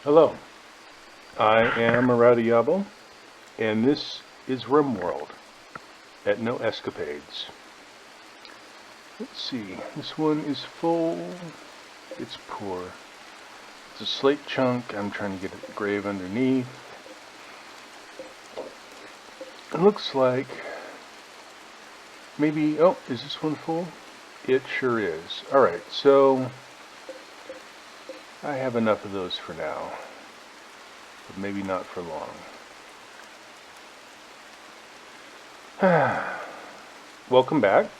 Hello, I am Yabo, and this is RimWorld, ETNO Escapades. Let's see, this one is full, it's poor. It's a slate chunk, I'm trying to get a grave underneath. It looks like maybe, oh, is this one full? It sure is. Alright, so I have enough of those for now, but maybe not for long. Welcome back.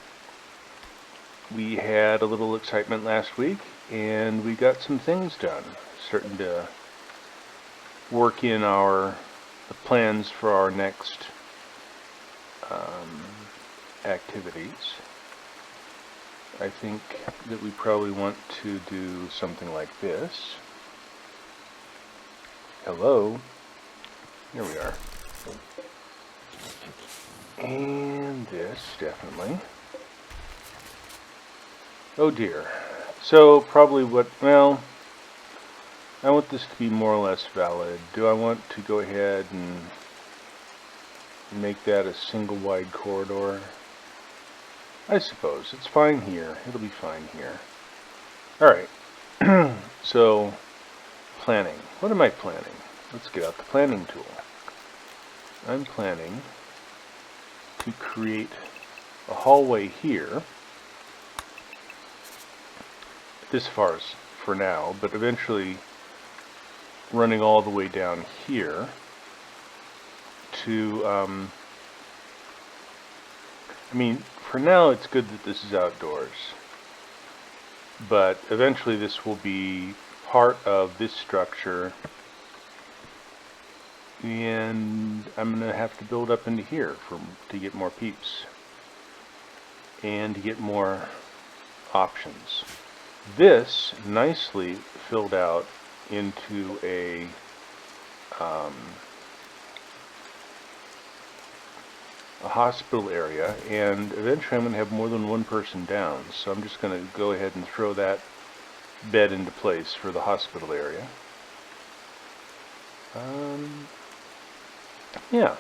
We had a little excitement last week, and we got some things done. Starting to work in the plans for our next activities. I think that we probably want to do something like this. Hello. Here we are. And this, definitely. Oh dear. So, probably well, I want this to be more or less valid. Do I want to go ahead and make that a single wide corridor? I suppose. It's fine here. It'll be fine here. Alright. So, planning. What am I planning? Let's get out the planning tool. I'm planning to create a hallway here. This far for now, but eventually running all the way down here to, I mean, for now it's good that this is outdoors, but eventually this will be part of this structure, and I'm going to have to build up into here to get more peeps and to get more options. This nicely filled out into a hospital area, and eventually I'm going to have more than one person down, so I'm just going to go ahead and throw that bed into place for the hospital area. Yeah.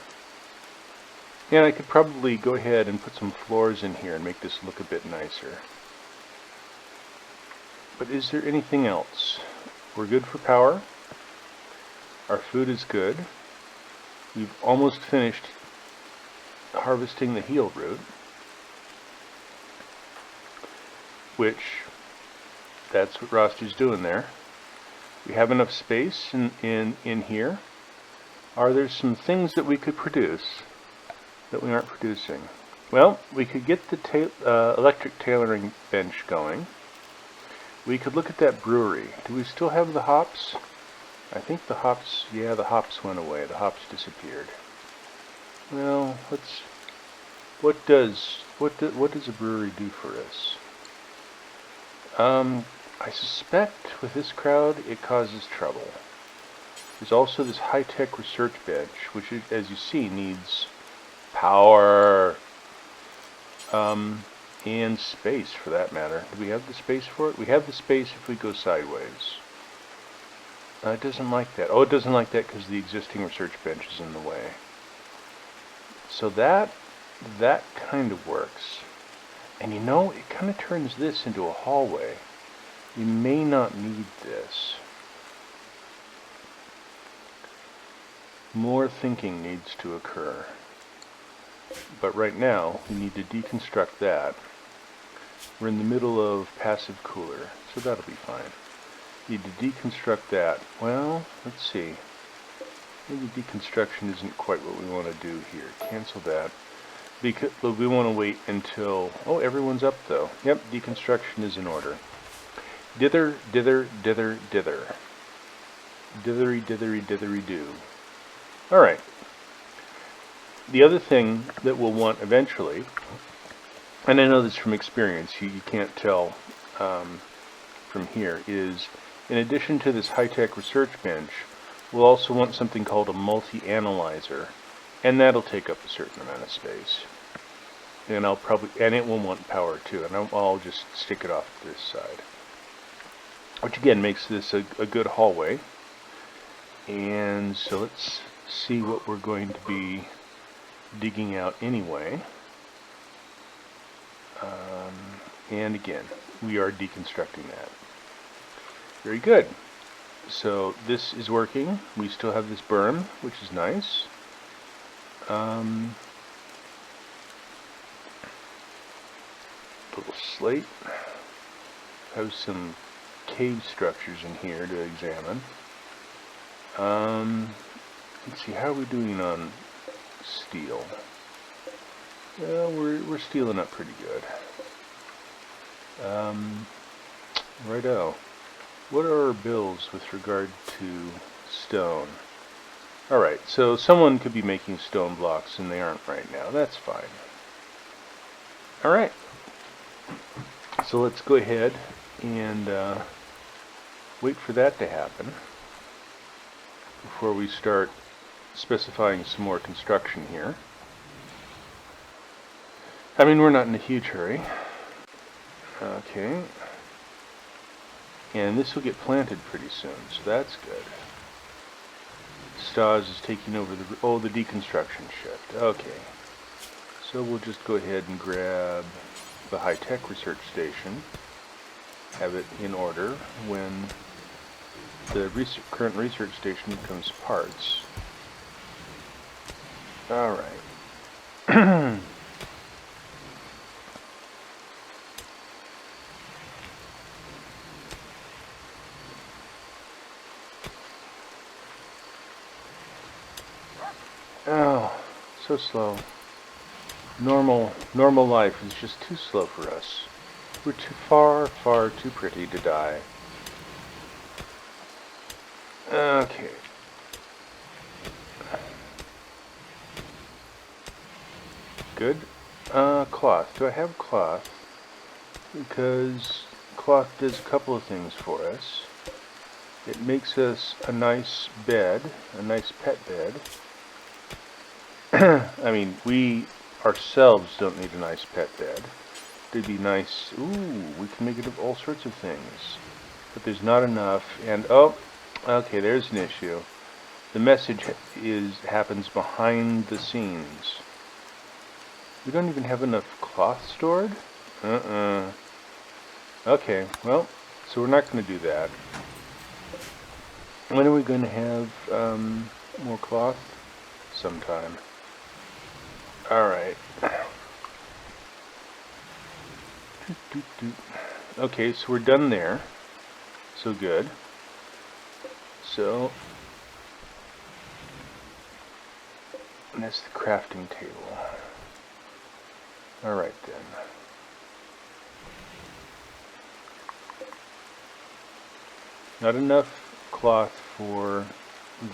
And I could probably go ahead and put some floors in here and make this look a bit nicer. But is there anything else? We're good for power. Our food is good. We've almost finished harvesting the heal root, which that's what Rosty's doing there. We have enough space in here. Are there some things that we could produce that we aren't producing? Well, we could get the electric tailoring bench going. We could look at that brewery. Do we still have the hops? I think the hops, yeah, the hops went away. The hops disappeared. Well, what does a brewery do for us? I suspect with this crowd it causes trouble. There's also this high-tech research bench, which, as you see, needs power, and space for that matter. Do we have the space for it? We have the space if we go sideways. It doesn't like that. Oh, it doesn't like that because the existing research bench is in the way. So that kind of works. And you know, it kind of turns this into a hallway. We may not need this. More thinking needs to occur. But right now, we need to deconstruct that. We're in the middle of passive cooler, so that'll be fine. Need to deconstruct that. Well, let's see. Maybe deconstruction isn't quite what we want to do here. Cancel that. Because we want to wait until... Oh, everyone's up though. Yep, deconstruction is in order. Dither, dither, dither, dither. Dithery, dithery, dithery do. Alright. The other thing that we'll want eventually, and I know this from experience, you can't tell from here, is in addition to this high-tech research bench, we'll also want something called a multi-analyzer, and that'll take up a certain amount of space. And it will want power too, and I'll just stick it off to this side. Which again makes this a good hallway. And so let's see what we're going to be digging out anyway. And again, we are deconstructing that. Very good. So this is working. We still have this berm, which is nice. Little slate. Have some cave structures in here to examine. Let's see, how are we doing on steel? Well, we're steeling up pretty good. Righto. What are our bills with regard to stone? Alright, so someone could be making stone blocks and they aren't right now. That's fine. Alright. So let's go ahead and wait for that to happen before we start specifying some more construction here. I mean, we're not in a huge hurry. Okay. And this will get planted pretty soon, so that's good. Stas is taking over the deconstruction shift. Okay. So we'll just go ahead and grab the high-tech research station, have it in order when the current research station becomes parts. Alright. Oh, so slow. Normal life is just too slow for us. We're too far too pretty to die. Okay. Good. Cloth. Do I have cloth? Because cloth does a couple of things for us. It makes us a nice bed, a nice pet bed. I mean, we ourselves don't need a nice pet bed. It'd be nice. Ooh, we can make it of all sorts of things. But there's not enough. And, oh, okay, there's an issue. The message happens behind the scenes. We don't even have enough cloth stored? Okay, well, so we're not going to do that. When are we going to have more cloth? Sometime. Alright. Okay, so we're done there. So good. So, and that's the crafting table. Alright then. Not enough cloth for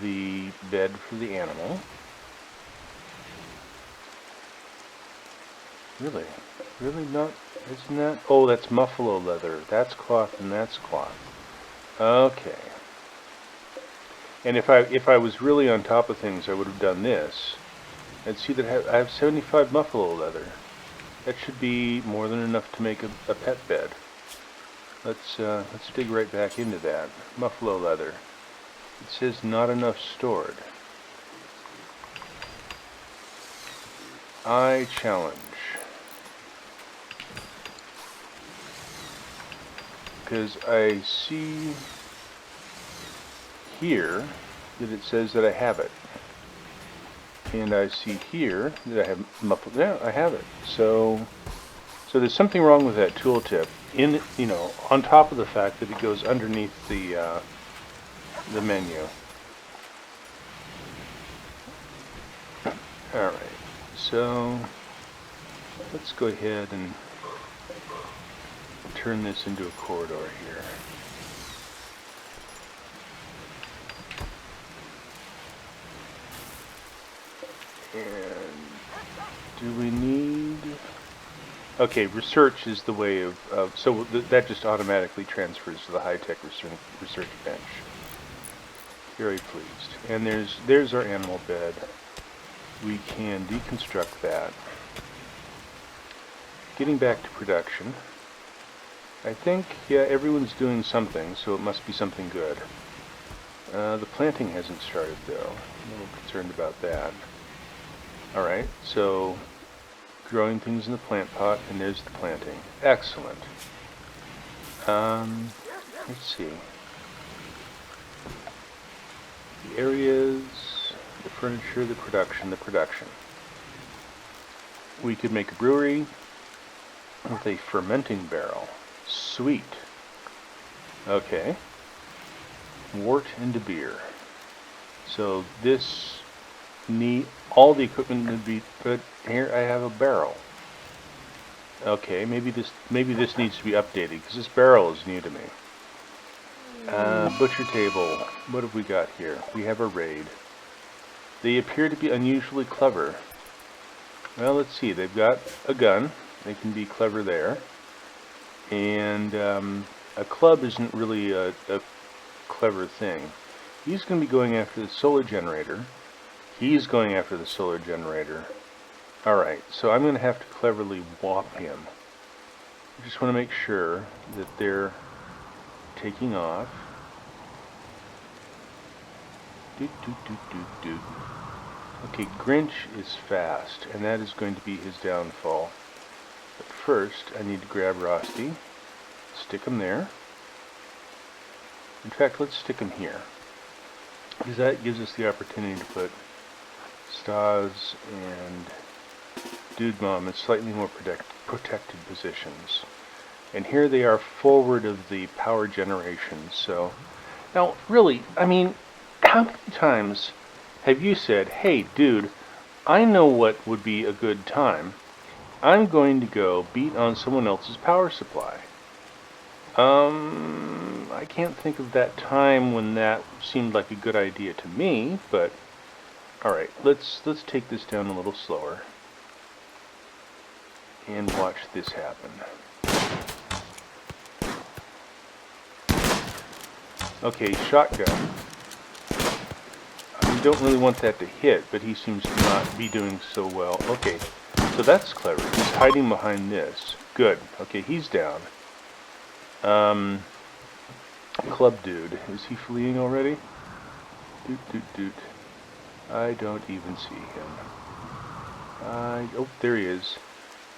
the bed for the animal. Really? Really not? Isn't that? Oh, that's buffalo leather. That's cloth and that's cloth. Okay. And if I was really on top of things, I would have done this. And see that I have 75 buffalo leather. That should be more than enough to make a pet bed. Let's dig right back into that. Buffalo leather. It says not enough stored. I challenge. Because I see here that it says that I have it. And I see here that I have muffled. Yeah, I have it. So there's something wrong with that tooltip. On top of the fact that it goes underneath the menu. All right. So let's go ahead and turn this into a corridor here. And do we need... Okay, research is the way of so that just automatically transfers to the high-tech research bench. Very pleased. And there's our animal bed. We can deconstruct that. Getting back to production. I think, yeah, everyone's doing something, so it must be something good. The planting hasn't started though. I'm a little concerned about that. Alright, so growing things in the plant pot, and there's the planting. Excellent. Let's see. The areas, the furniture, the production. We could make a brewery with a fermenting barrel. Sweet. Okay. Wort into beer. So this all the equipment would be put here. I have a barrel. Okay, maybe this needs to be updated because this barrel is new to me. Butcher table. What have we got here? We have a raid. They appear to be unusually clever. Well, let's see. They've got a gun. They can be clever there. And a club isn't really a clever thing. He's going to be going after the solar generator. He's going after the solar generator. Alright, so I'm going to have to cleverly whop him. I just want to make sure that they're taking off. Okay, Grinch is fast, and that is going to be his downfall. But first, I need to grab Rusty, stick him there. In fact, let's stick him here, because that gives us the opportunity to put Stas and Dude Mom in slightly more protected positions. And here they are forward of the power generation. So, now, really, I mean, how many times have you said, hey, dude, I know what would be a good time. I'm going to go beat on someone else's power supply. I can't think of that time when that seemed like a good idea to me, but alright, let's take this down a little slower and watch this happen. Okay, shotgun. I don't really want that to hit, but he seems to not be doing so well. Okay, so that's clever. He's hiding behind this. Good. Okay, he's down. Club dude. Is he fleeing already? Doot. I don't even see him. Oh, there he is.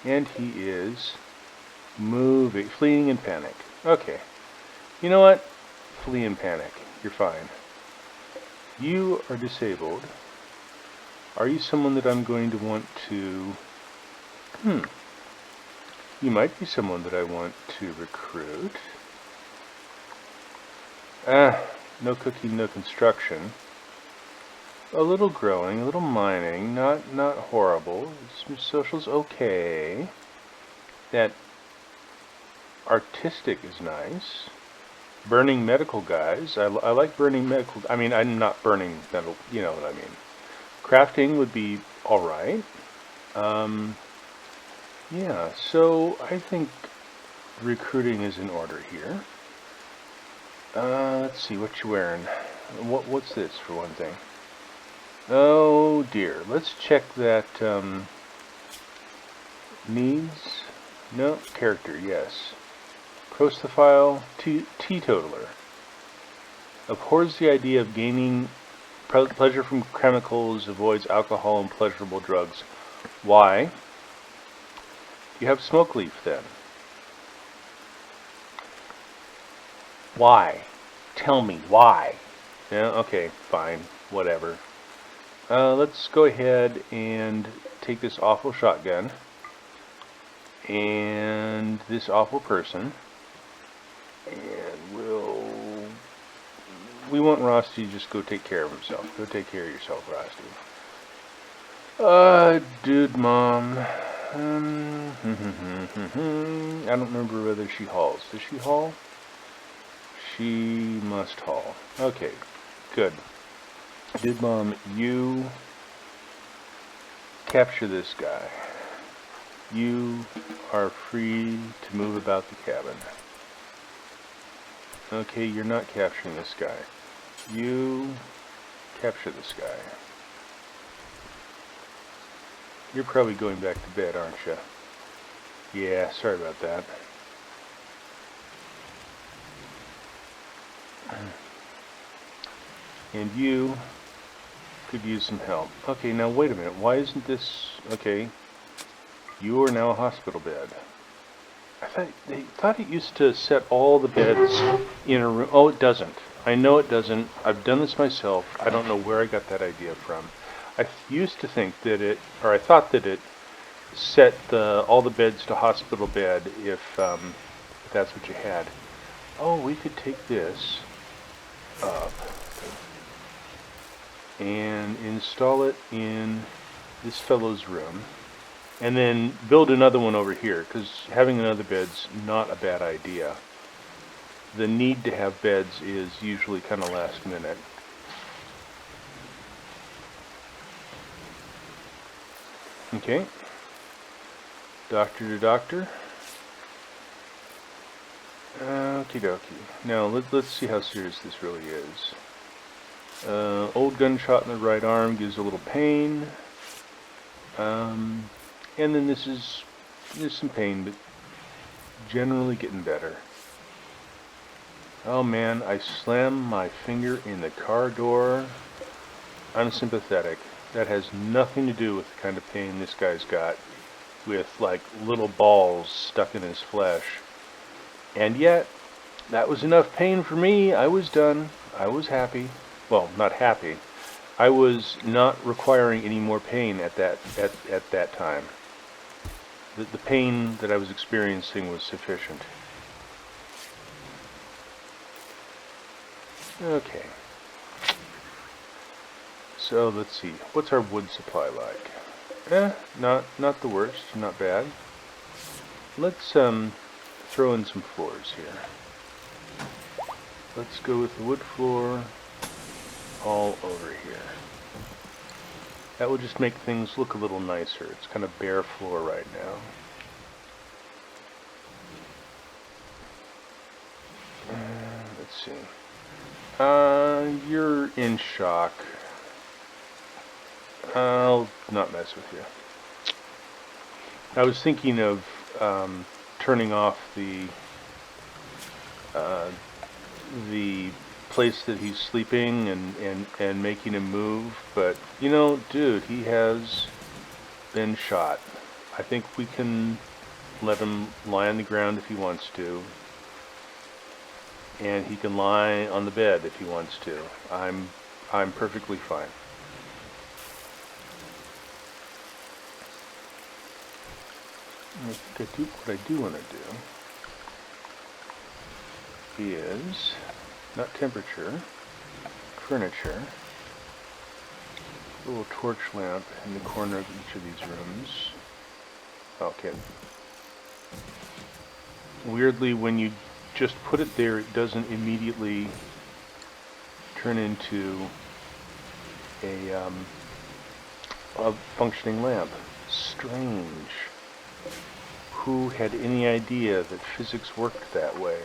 And he is moving, fleeing in panic. Okay. You know what? Flee in panic. You're fine. You are disabled. Are you someone that I'm going to want to... You might be someone that I want to recruit. No cooking, no construction. A little growing, a little mining, not horrible. Some social's okay. That artistic is nice. Burning medical guys. I like burning medical... I mean, I'm not burning metal, you know what I mean. Crafting would be alright. Yeah, so I think recruiting is in order here. Let's see, what you wearing? What's this, for one thing? Oh dear, let's check that, needs? No, character, yes. Prostophile, teetotaler. Abhors the idea of gaining pleasure from chemicals, avoids alcohol and pleasurable drugs. Why? You have smoke leaf then. Why? Tell me why. Yeah, okay, fine, whatever. Let's go ahead and take this awful shotgun and this awful person, and we want Rusty to just go take care of himself. Go take care of yourself, Rusty. Dude Mom. I don't remember whether she hauls. Does she haul? She must haul. Okay, good. Dude Mom, you capture this guy. You are free to move about the cabin. Okay, you're not capturing this guy. You capture this guy. You're probably going back to bed, aren't you? Yeah, sorry about that. And you could use some help. Okay, now wait a minute. Why isn't this... Okay. You are now a hospital bed. They thought it used to set all the beds in a room. Oh, it doesn't. I know it doesn't. I've done this myself. I don't know where I got that idea from. I used to think that it, or I thought that it set all the beds to hospital bed if that's what you had. Oh, we could take this up and install it in this fellow's room, and then build another one over here, because having another bed's not a bad idea. The need to have beds is usually kind of last minute. Okay. Doctor to doctor. Okie dokie. Now let's see how serious this really is. Old gunshot in the right arm gives a little pain. And then there's some pain, but generally getting better. Oh man, I slammed my finger in the car door. Unsympathetic. That has nothing to do with the kind of pain this guy's got, with like little balls stuck in his flesh. And yet, that was enough pain for me. I was done. I was happy. Well, not happy. I was not requiring any more pain at that time. The pain that I was experiencing was sufficient. Okay. So let's see. What's our wood supply like? Not the worst. Not bad. Let's throw in some floors here. Let's go with the wood floor all over here. That will just make things look a little nicer. It's kind of bare floor right now. Let's see. You're in shock. I'll not mess with you. I was thinking of turning off the place that he's sleeping and making him move, but you know, dude, he has been shot. I think we can let him lie on the ground if he wants to, and he can lie on the bed if he wants to. I'm perfectly fine. What I do want to do is not temperature, furniture, a little torch lamp in the corner of each of these rooms. Okay. Weirdly, when you just put it there, it doesn't immediately turn into a functioning lamp. Strange. Who had any idea that physics worked that way?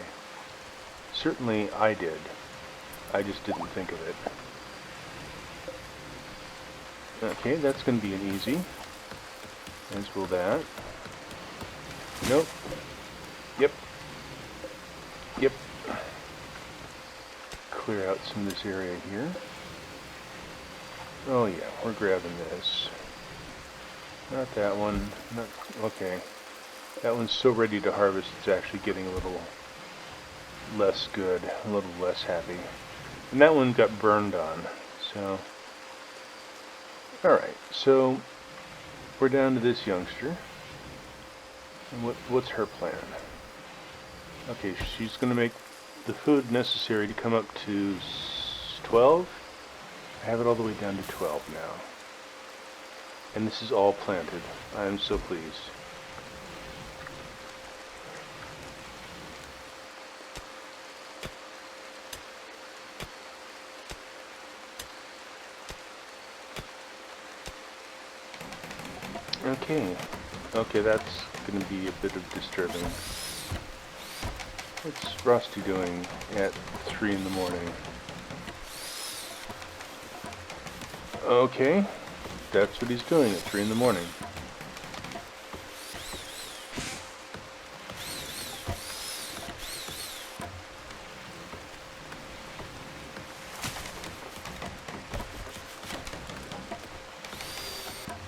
Certainly I did. I just didn't think of it. Okay, that's going to be an easy. As will that. Nope. Yep. Yep. Clear out some of this area here. Oh yeah, we're grabbing this. Not that one. Not okay. That one's so ready to harvest, it's actually getting a little less good, a little less happy. And that one got burned on, so... Alright, so we're down to this youngster. And what's her plan? Okay, she's going to make the food necessary to come up to 12. I have it all the way down to 12 now. And this is all planted. I am so pleased. Okay, that's going to be a bit of disturbing. What's Rusty doing at 3 in the morning? Okay, that's what he's doing at 3 in the morning.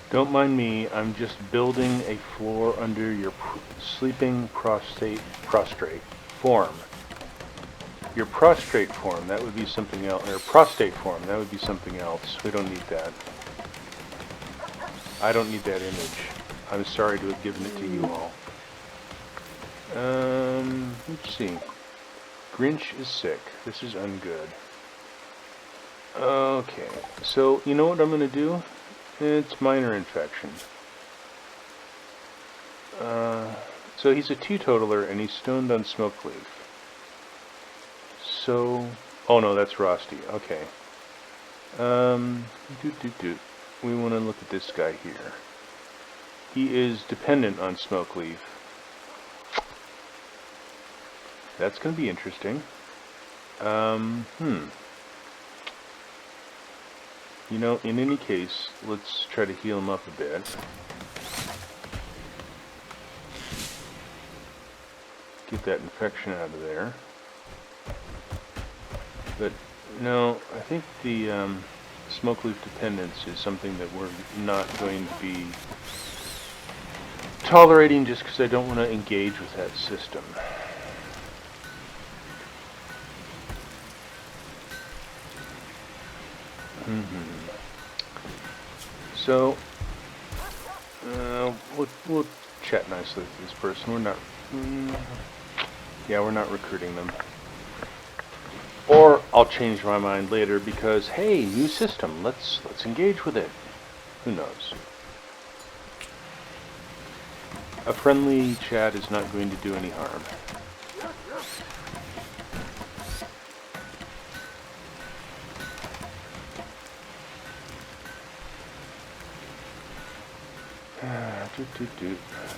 Don't mind me, I'm just building a floor under your sleeping prostrate form. Your prostrate form, that would be something else, or prostate form, that would be something else. We don't need that. I don't need that image. I'm sorry to have given it to you all. Let's see. Grinch is sick. This is ungood. Okay, so you know what I'm going to do? It's minor infection. So he's a teetotaler and he's stoned on smoke leaf. So, oh no, that's Rusty. Okay. We want to look at this guy here. He is dependent on smoke leaf. That's going to be interesting. You know, in any case, let's try to heal him up a bit. Get that infection out of there. But, no, I think the smoke leaf dependence is something that we're not going to be tolerating just because I don't want to engage with that system. So, we'll chat nicely with this person. We're not, yeah, we're not recruiting them. Or I'll change my mind later because, hey, new system. Let's engage with it. Who knows? A friendly chat is not going to do any harm.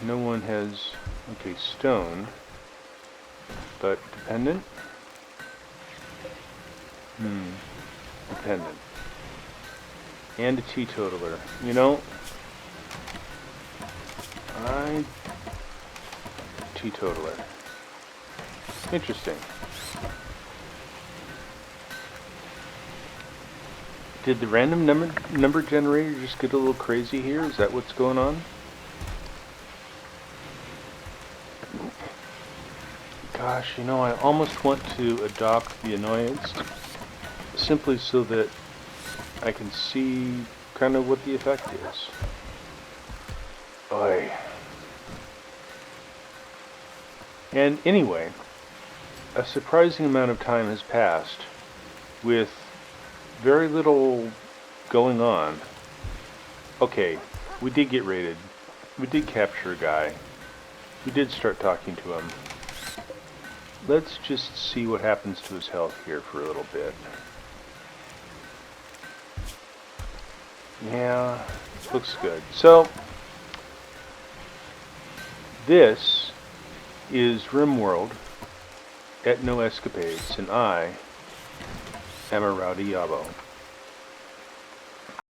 No one has, okay, stone, but dependent? Dependent. And a teetotaler. You know, teetotaler. Interesting. Did the random number generator just get a little crazy here? Is that what's going on? Gosh, you know, I almost want to adopt the annoyance simply so that I can see kind of what the effect is. Oy. And anyway, a surprising amount of time has passed with very little going on. Okay, we did get raided. We did capture a guy. We did start talking to him. Let's just see what happens to his health here for a little bit. Yeah, looks good. So, this is RimWorld, ETNO Escapades, and I am a Rowdy Yabo.